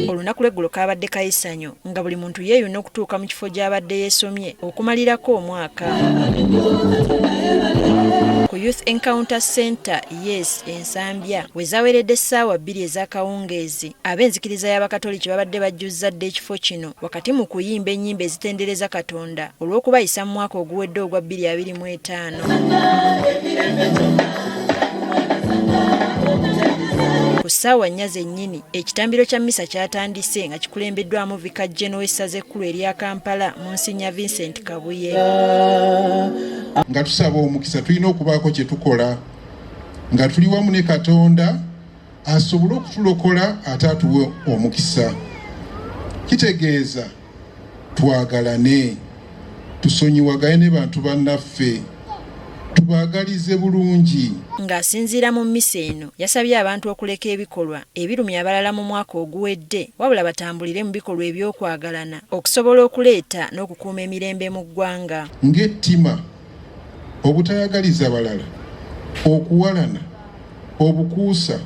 Olunaku lw'eggulo kaabadde kayisanyo nga buli muntu yeeyuna okutuuka mu kifo gy'abadde yeesomye okumalirako omwaka. Ku Youth Encounter Center Yes Ensambya we zaaweredde essaawa 2 ez'akawungeezi, ab'enzikiriza y'Abakatoliki babadde bajjuzza dde ekifo kino wakati mu kuyimba ennyimba ezitendereza Katonda olw'okubayisa mu mwaka oguwedde ogwa 2025. Ku ssaawa 4 zennyini ekitambiro kya mmisa kyatandise nga kikulembeddwamu Vicar General w'essaza ekkulu erya Kampala Monsignor Vincent Kabuye. Nga tusaba omukisa tulina okubaako kye tukola nga tuli wamu ne Katonda asobole okutulokola ate atuwe omukisa. Kitegeeza twagalane, tusonyiwagane ne bantu bannaffe, tubaagalize bulungi. Ng'asinziira mu mmisa eno yasabye abantu okuleka ebikolwa ebirumya abalala mu mwaka oguwedde wabula batambulire mu bikolwa eby'okwagalana okusobola okuleeta n'okukuuma emirembe mu ggwanga. Ng'ettima, obutayagaliza balala, okuwalana, obukuusa,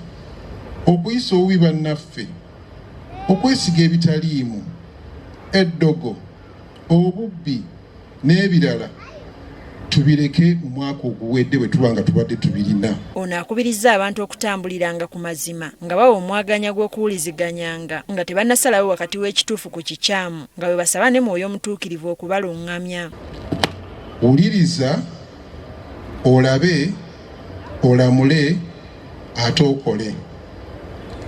okuyisa obubi bannaffe, okwesiga ebitaliimu, eddogo, obubbi n'ebirala tubireke mu mwaka oguwedde bwe tuba nga tubadde tubirina. Ono akubirizza abantu okutambuliranga ku mazima nga bawa omwaganya gw'okuwuliziganyanga nga tebannasalawo wakati w'ekituufu ku kikyamu nga bwe basaba ne Mwoyo Omutuukirivu okubaluŋŋamya. Wuliriza, olabe, olamule, ate okole.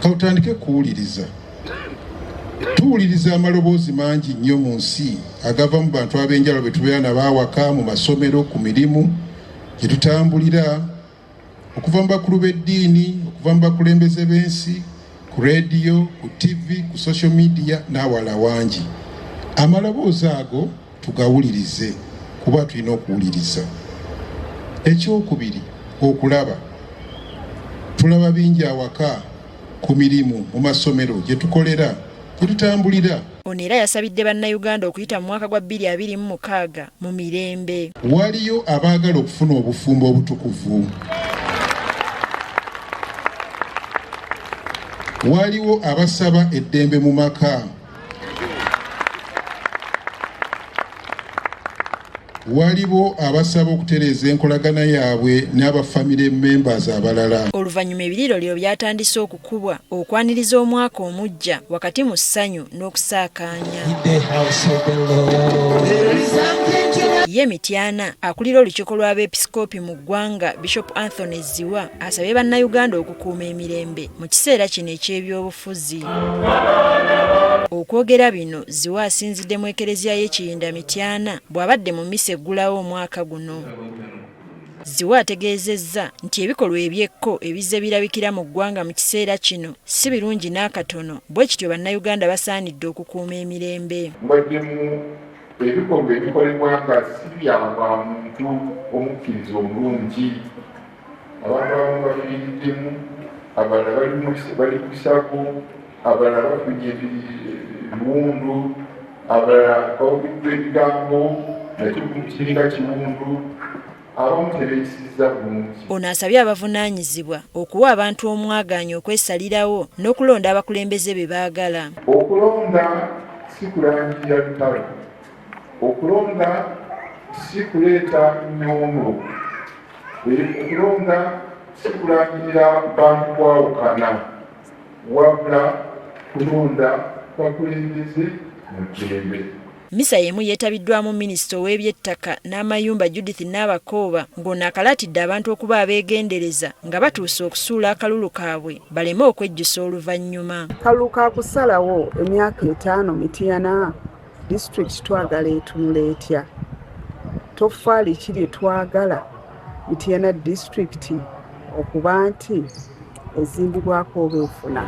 Kawutandike kuwuliriza. Tuwuliriza amaloboozi mangi nnyo mu nsi agava mu bantu ab'enjawulo be tubeera nabo awaka, mu masomero, ku mirimu gye tutambulira, okuva mu bakulu b'eddiini, okuva mu bakulembeze b'ensi, ku rediyo, ku TV, ku social media n'awala wangi. Amaloboozi ago tugawulirize kuba tulina okuwuliriza. Ekyokubiri, okulaba. Tulaba bingi awaka, ku mirimu, mu masomero gye tukolera, gye tutambulira. Ono era yasabidde bannayuganda okuyita mu mwaka gwa 2026 mu mirembe. Waliyo abaagala okufuna obufumbo obutukuvu. Waliwo abasaba eddembe mu maka. Waliwo abasaba okutereeza enkolagana yaabwe n'abafamily members abalala. Oluvannyuma ebiriro lyo byatandise okukubwa okwaniriza omwaka omujja wakati mu ssanyu n'okusaakaanya. Ye Mityana akulira olukiiko lw'abeepisikoopi mu ggwanga Bishop Anthony Ziwa asabye bannayuganda okukuuma emirembe mu kiseera kino eky'ebyobufuzi. Okwogera bino Ziwa asinzidde mu ekereziya y'Ekiyinda Mityana bw'abadde mu mmisa eggulawo omwaka guno. Ziwa ategeezezza nti ebikolwa ebyekko ebizze birabikira mu ggwanga mu kiseera kino si birungi n'akatono, bwe kityo bannayuganda basaanidde okukuuma emirembe. Ebikolwa ebikolebwa nga si bya muntu omukkiriza omulungi, abantu abamu bafiiriddemu, abalala bali ku kisako, abalala bafunye ebiwundu, abalala babugiddwa ebigambo nakyo kiringa kiwundu, abamu tebeeyisizza bulungi. Ono asabye abavunaanyizibwa okuwa abantu omwagaanya okwesalirawo n'okulonda abakulembeze be baagala. Okulonda si kulangirira lutalo. Okulonda si kuleeta nyondo. Okulonda si kulangirira bantu kwawukana, wabula kulonda bakulembeze mu ddembe. Mmisa y'emu yeetabiddwamu Minisita ow'ebyettaka n'amayumba Judith Nabakooba ng'ono akalaatidde abantu okuba abeegendereza nga batuuse okusuula akalulu kaabwe baleme okwejjusa oluvannyuma. Kalulu ka kusalawo emyaka 5 Mityana District twagala etunula etya? Tofaali kiri twagala Mityana District okuba nti ezimbibwako obeefuna.